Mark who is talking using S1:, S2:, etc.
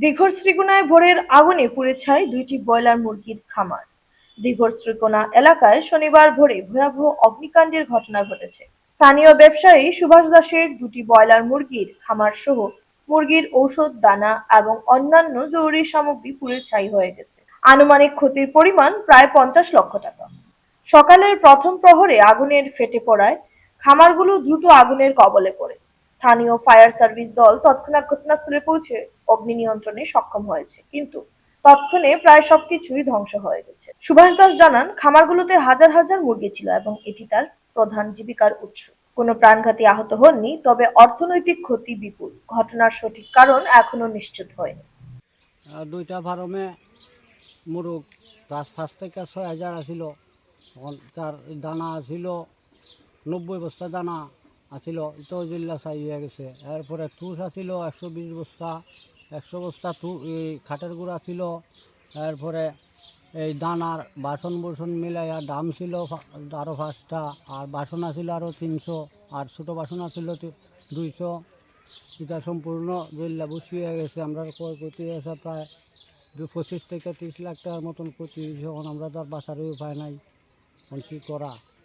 S1: দিঘর শ্রীকোনায় ভোরের আগুনে পুড়ে ছাই দুইটি ব্রয়লার মুরগির খামার। দিঘর শ্রীকোনা এলাকায় শনিবার ভোরে ভয়াবহ অগ্নিকাণ্ডের ঘটনা ঘটেছে। স্থানীয় ব্যবসায়ী সুভাষ দাসের দুটি ব্রয়লার মুরগির খামার সহ মুরগির ঔষধ, দানা এবং অন্যান্য জরুরি সামগ্রী পুড়ে ছাই হয়ে গেছে। আনুমানিক ক্ষতির পরিমাণ প্রায় 50 লক্ষ টাকা। সকালের প্রথম প্রহরে আগুনের ফেটে পড়ায় খামারগুলো দ্রুত আগুনের কবলে পড়ে। স্থানীয় ফায়ার সার্ভিস দল তৎক্ষণাৎ ঘটনাস্থলে পৌঁছে অগ্নি নিয়ন্ত্রণে সক্ষম হয়েছে, কিন্তু তৎক্ষণে প্রায় সবকিছুই ধ্বংস হয়ে গেছে। সুভাষ দাস জানান, খামারগুলোতে হাজার হাজার মুরগি ছিল এবং এটি তার প্রধান জীবিকার উৎস। কোনো প্রাণঘাতী আহত হননি, তবে অর্থনৈতিক ক্ষতি বিপুল। ঘটনার সঠিক কারণ এখনো নিশ্চিত হয়নি।
S2: দুইটা ফার্মে মুরগ প্রায় 5 থেকে 6 হাজার আছিল। তখন তার দানা আছিল 90 বস্তা দানা আছিল, ইতো জিল্লা চাই হয়ে গেছে। এরপরে তুষ আছিল 120 বস্তা, 100 বস্তা এই খাটের গুঁড়া ছিল। এরপরে এই দানার বাসন বুসন মিলাইয়া দাম ছিল আরও 5টা, আর বাসন আছিল আরও 300, আর ছোটো বাসন আছিল 200। এটা সম্পূর্ণ জেলা বসি হয়ে গেছে। আমরা ক্ষয়ক্ষতি হয়েছে প্রায় 25 থেকে 30 লাখ টাকার মতন ক্ষতি হয়েছে। এখন আমরা তো আর বাঁচারই উপায় নাই, এখন কী করা।